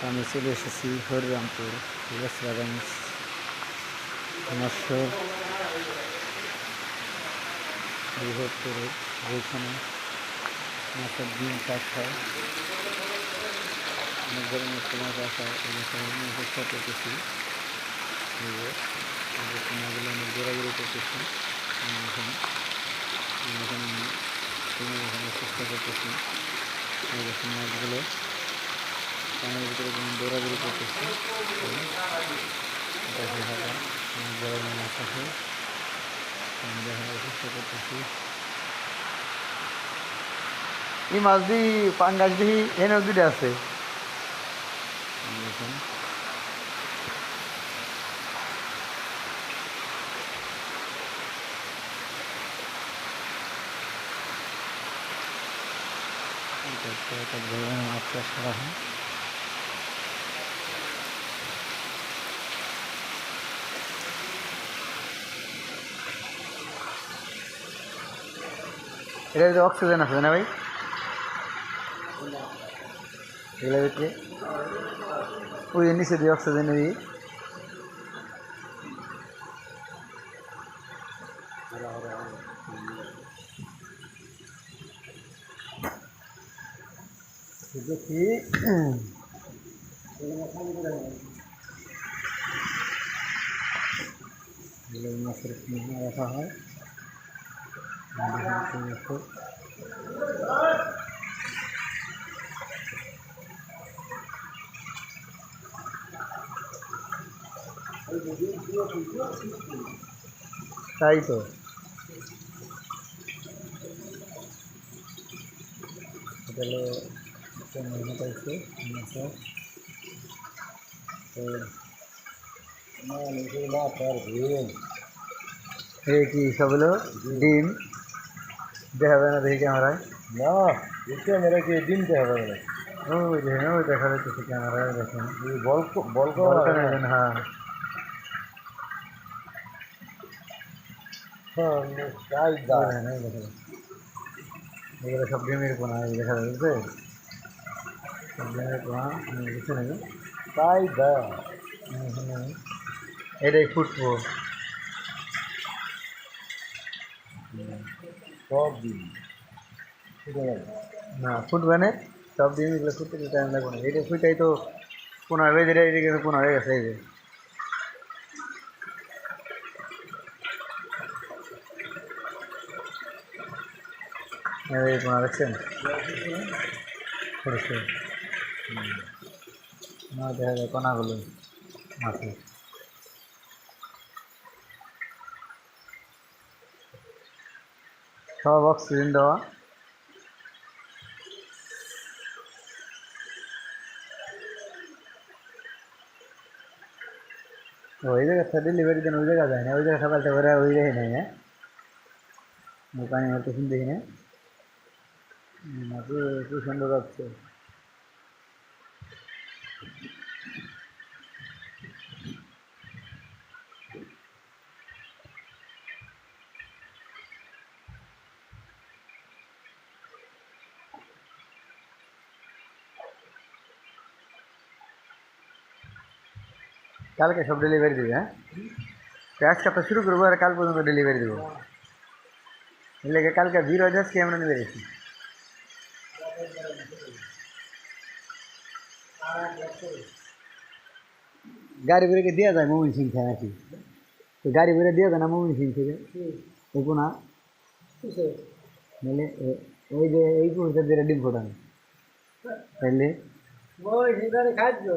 আমি চলে এসেছি হরিরামপুর রেস্টুরেন্ট নশ্বর বৃহত্তর, যেখানে মাছের ডিম চাষ হয়। অনেক ধরনের পোনা চাষ হয়। আমি চেষ্টা করতেছি পোনাগুলো অনেক ঘোরাঘুরি করতেছি। এখানে এখানে চেষ্টা করতেছি মাছগুলো পানির ভিতরে যেমন দৌড়াদৌড়ি করতেছি। অনেক বড় মাছ আছে, আমি দেখানোর চেষ্টা করতেছি। এই মাছ দিয়ে পাঙ্গাস দিয়ে এনেও দুটো আছে। দেখুন মাছ চাষ করা হয়। এটা অক্সিজেন আছে না ভাই? এগুলোর ভিতরে ওই নিচে দিয়ে অক্সিজেন দিই। দেখি মাছের রাখা হয়। তাই তো কি সব হলো ডিম দেখাবে না? দেখি ক্যামেরায় না, ক্যামেরা কি ডিম দেখাবে না? ওই দেখেন, ওই দেখা যাচ্ছে ক্যামেরায়। দেখেন হ্যাঁ এগুলো সব ডিমের পোনা দেখা যাচ্ছে। সব ডিমের পোনা কিছু নেই। তাই এটাই ফুটবো সব ডিম না ফুটবে না। সব ডিম এগুলো ফুটতে টাইম লাগবে না। এটা ফুটাই তো পোনা হয়ে যায়। এটা কিন্তু পোনা হয়ে গেছে। এই যে এই পোনা দেখছেন না? দেখা যায় পোনাগুলো মাছের সব অক্সিজেন দেওয়া। ওই জায়গাটা ডেলিভারি দেন, ওই জায়গা যায় না। ওই জায়গা সকালটা করে ওই দেখে নেই। হ্যাঁ পানি মারতে শুনতে দেখি না। কি সুন্দর যাচ্ছে। কালকে সব ডেলিভারি দেবে। হ্যাঁ আজ কাপটা শুরু করবো আর কাল পর্যন্ত ডেলিভারি দেবো। লেগে কালকে ভিড় হয়ে যাচ্ছে, আমরা নিয়ে বেরিয়েছি। গাড়ি করে দেওয়া যায় মমিন সিং থেকে নাকি? তো গাড়ি করে দেওয়া যায় না মমিন সিং থেকে? দেখবো না নাহলে ওই যে এই পুরুষের যেটা ডিম ফোটানো তাহলে খাদ্য